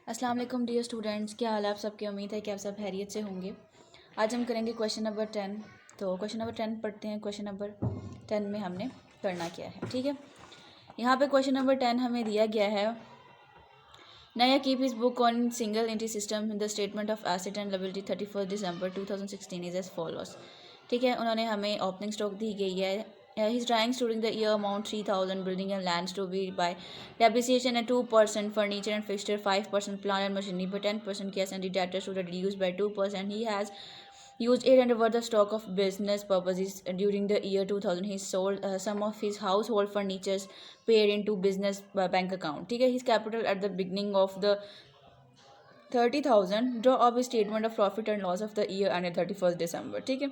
अस्सलाम वालेकुम dear students, क्या हाल है आप सबके। उम्मीद है कि आप सब खैरियत से होंगे। आज हम करेंगे क्वेश्चन नंबर 10। तो क्वेश्चन नंबर 10 पढ़ते हैं। क्वेश्चन नंबर 10 में हमने करना क्या है, ठीक है। यहाँ पे क्वेश्चन नंबर 10 हमें दिया गया है, नया keep his book on single entry system the statement of asset and liability 31 December 2016 is as follows. ठीक है, उन्होंने हमें ओपनिंग स्टॉक दी गई है। His drawings during the year amount 3,000 building and lands to be by depreciation at 2%, furniture and fixture 5%, plant and machinery by 10%, cash and debtors to reduce by 2%. He has used 800 worth of stock of business purposes during the year 2000. He sold some of his household furnitures paid into business bank account. ठीक है, his capital at the beginning of the 30,000. Draw up a statement of profit and loss of the year ended 31st December. ठीक है,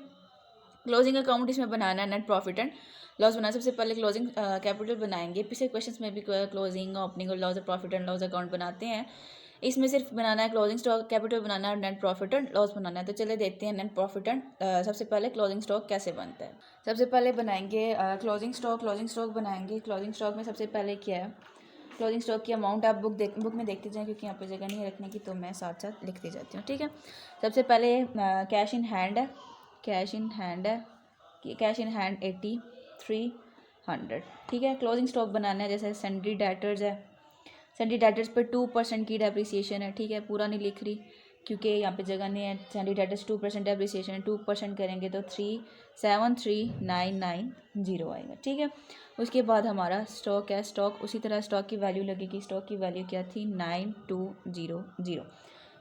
closing account इसमें बनाना है, net profit and loss बनाना। सबसे पहले closing capital बनाएंगे। पिछले क्वेश्चंस में भी क्लोजिंग ओपनिंग और loss profit and loss account बनाते हैं। इसमें सिर्फ बनाना है क्लोजिंग स्टॉक कैपिटल बनाना है और नेट प्रॉफिट एंड लॉस बनाना है। तो चले देखते हैं नेट प्रॉफिट एंड सबसे पहले क्लोजिंग स्टॉक कैसे बनता है। सबसे पहले बनाएंगे क्लोजिंग स्टॉक बनाएंगे। क्लोजिंग स्टॉक में सबसे पहले क्या है, क्लोजिंग स्टॉक की अमाउंट आप बुक में देखते जाएं, क्योंकि यहाँ पे जगह नहीं है रखने की, तो मैं साथ साथ लिखती जाती हूँ। ठीक है, सबसे पहले कैश इन हैंड है। Cash in hand 8300। ठीक है, क्लोजिंग स्टॉक बनाना है। जैसे सन्ड्री डेटर्स है, सन्ड्री डेटर्स पे 2% की डेप्रिसिएशन है। ठीक है, पूरा नहीं लिख रही क्योंकि यहाँ पे जगह नहीं है। सन्ड्री डेटर्स 2% डेप्रिसिएशन है, 2% करेंगे तो 373990 आएगा। ठीक है, उसके बाद हमारा स्टॉक है। स्टॉक उसी तरह स्टॉक की वैल्यू लगेगी। स्टॉक की वैल्यू क्या थी, 9200।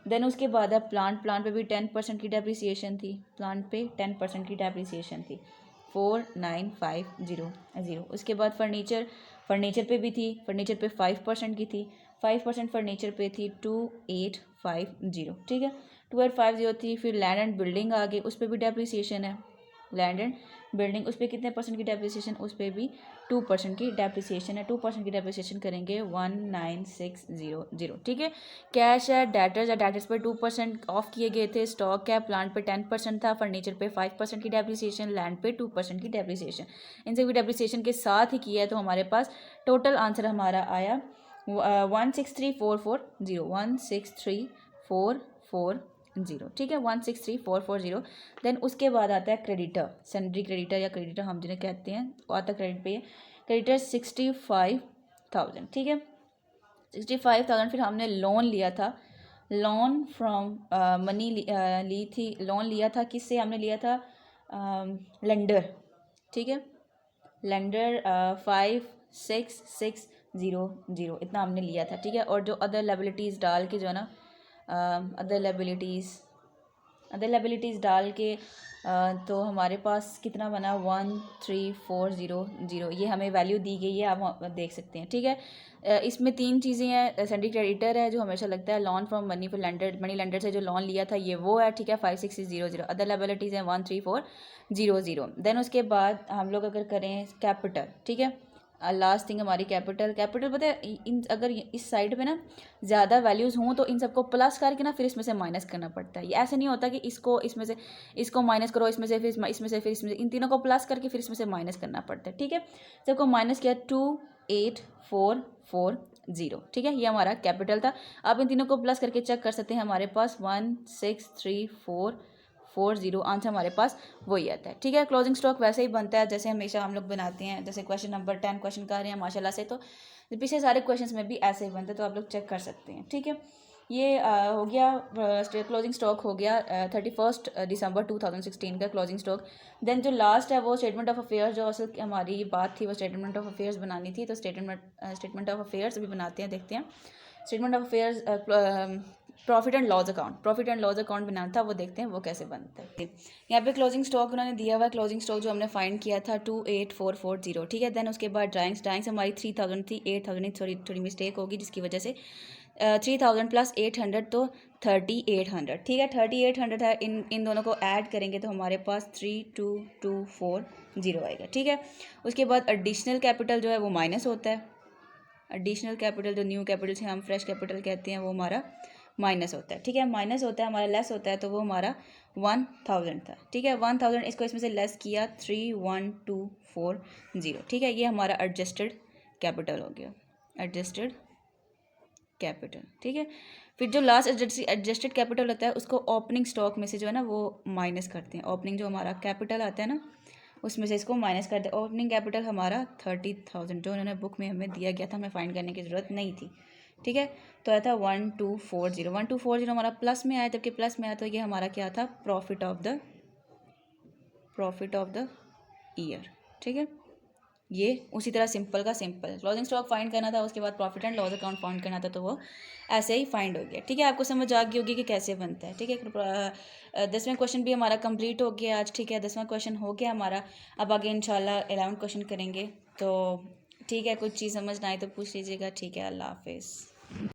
देन उसके बाद है प्लांट पे भी 10% की डेप्रिसिएशन थी। प्लांट पे 10% की डेप्रिसिएशन थी, 4950। उसके बाद फर्नीचर पे भी थी। फर्नीचर पे 5% की थी, 5% फर्नीचर पे थी, 2850। ठीक है, 2850 थी। फिर लैंड एंड बिल्डिंग आ गई, उस पर भी डेप्रिसिएशन है। लैंड एंड बिल्डिंग उस पर कितने परसेंट की डेप्रिसिएशन, उस पर भी 2% की डेप्रिसिएशन है। 2% की डेप्रिसिएशन करेंगे 19600। ठीक है, कैश है, डेटर्स पे 2% ऑफ किए गए थे। स्टॉक है, प्लांट पे 10% था, फर्नीचर पे 5% की डेप्रिसिएशन, लैंड पे 2% की डेप्रिसिएशन। इन सभी डेप्रिसिएशन के साथ ही किया है, तो हमारे पास टोटल आंसर हमारा आया 163440। 163440। ठीक है, 163440। देन उसके बाद आता है क्रेडिटर, सन्ड्री क्रेडिटर या क्रेडिटर हम जिन्हें कहते हैं, वो आता क्रेडिट पे। क्रेडिटर 65,000। ठीक है, 65,000। फिर हमने लोन लिया था, लोन फ्रॉम मनी ली थी। लोन लिया था, किससे हमने लिया था, लेंडर। ठीक है, लेंडर 56,600 इतना हमने लिया था। ठीक है, और जो अदर लायबिलिटीज़ डाल के जो है ना, अदर लायबिलिटीज़ डाल के तो हमारे पास कितना बना, 13,400। ये हमें वैल्यू दी गई है, आप देख सकते हैं। ठीक है, इसमें 3 चीज़ें हैं। सन्ड्री क्रेडिटर है जो हमेशा लगता है, loan from money for lender, money lender से जो लोन लिया था ये वो है। ठीक है, 56,600। अदर लायबिलिटीज़ हैं 13,400। देन उसके बाद हम लोग अगर करें कैपिटल, ठीक है, लास्ट थिंग हमारी कैपिटल पता है, इन अगर इस साइड पे ना ज़्यादा वैल्यूज़ हों तो इन सबको प्लस करके ना फिर इसमें से माइनस करना पड़ता है। ये ऐसे नहीं होता कि इसको माइनस करो, इसमें से फिर इन तीनों को प्लस करके फिर इसमें से माइनस करना पड़ता है। ठीक है, सबको माइनस किया 28,440। ठीक है, ये हमारा कैपिटल था। आप इन तीनों को प्लस करके चेक कर सकते हैं, हमारे पास 163440 आंसर हमारे पास वही आता है। ठीक है, क्लोजिंग स्टॉक वैसे ही बनता है जैसे हमेशा हम लोग बनाते हैं। जैसे क्वेश्चन नंबर 10 क्वेश्चन कर रहे हैं माशाल्लाह से, तो पिछले सारे क्वेश्चंस में भी ऐसे ही बनते हैं, तो आप लोग चेक कर सकते हैं। ठीक है, ये हो गया क्लोजिंग स्टॉक हो गया 31 दिसंबर 2016 का क्लोजिंग स्टॉक। देन जो लास्ट है वो स्टेटमेंट ऑफ अफेयर्स, जो असल हमारी बात थी वो स्टेटमेंट ऑफ अफेयर्स बनानी थी, तो स्टेटमेंट ऑफ अफेयर्स अभी बनाते हैं, देखते हैं। Statement of affairs profit and loss account बनाना था, वो देखते हैं वो कैसे बनता है। यहाँ पे क्लोजिंग स्टॉक उन्होंने दिया हुआ है। क्लोजिंग स्टॉक जो हमने फाइंड किया था 28,440। ठीक है, देन उसके बाद ड्राइंग्स हमारी 3,000 थी, 8,000 थोड़ी मिस्टेक होगी जिसकी वजह से 3,000 प्लस 800 तो 3,800। ठीक है, 3,800 है। इन दोनों को ऐड करेंगे तो हमारे पास 32,240 आएगा। ठीक है, उसके बाद एडिशनल कैपिटल जो है वो माइनस होता है। एडिशनल कैपिटल जो न्यू कैपिटल से हम फ्रेश कैपिटल कहते हैं वो हमारा माइनस होता है। ठीक है, माइनस होता है हमारा, लेस होता है, तो वो हमारा 1,000 था। ठीक है, 1,000 इसको इसमें से लेस किया 3,1,240। ठीक है, ये हमारा एडजस्टेड कैपिटल हो गया, एडजस्टेड कैपिटल, ठीक है। फिर जो लास्ट एडजस्टेड कैपिटल होता है उसको ओपनिंग स्टॉक में से जो है ना वो माइनस करते हैं। ओपनिंग जो हमारा कैपिटल आता है ना उसमें से इसको माइनस करते हैं। ओपनिंग कैपिटल हमारा 30,000 जो उन्होंने बुक में हमें दिया गया था, हमें फाइंड करने की ज़रूरत नहीं थी, ठीक है। तो आया था 1240। 1240 हमारा प्लस में आया, जबकि प्लस में आया तो ये हमारा क्या था, प्रॉफिट ऑफ द ईयर, ठीक है। ये उसी तरह सिंपल का सिंपल क्लोजिंग स्टॉक फाइंड करना था, उसके बाद profit and loss account find करना था, तो वो ऐसे ही फाइंड हो गया, ठीक है। आपको समझ आ गई होगी कि कैसे बनता है, ठीक है। 10वां क्वेश्चन भी हमारा कंप्लीट हो गया आज, ठीक है। 10वां क्वेश्चन हो गया हमारा। अब आगे इंशाल्लाह 11 क्वेश्चन करेंगे। तो ठीक है, कुछ चीज़ समझ ना आए तो पूछ लीजिएगा, ठीक है। अल्लाह हाफिज़।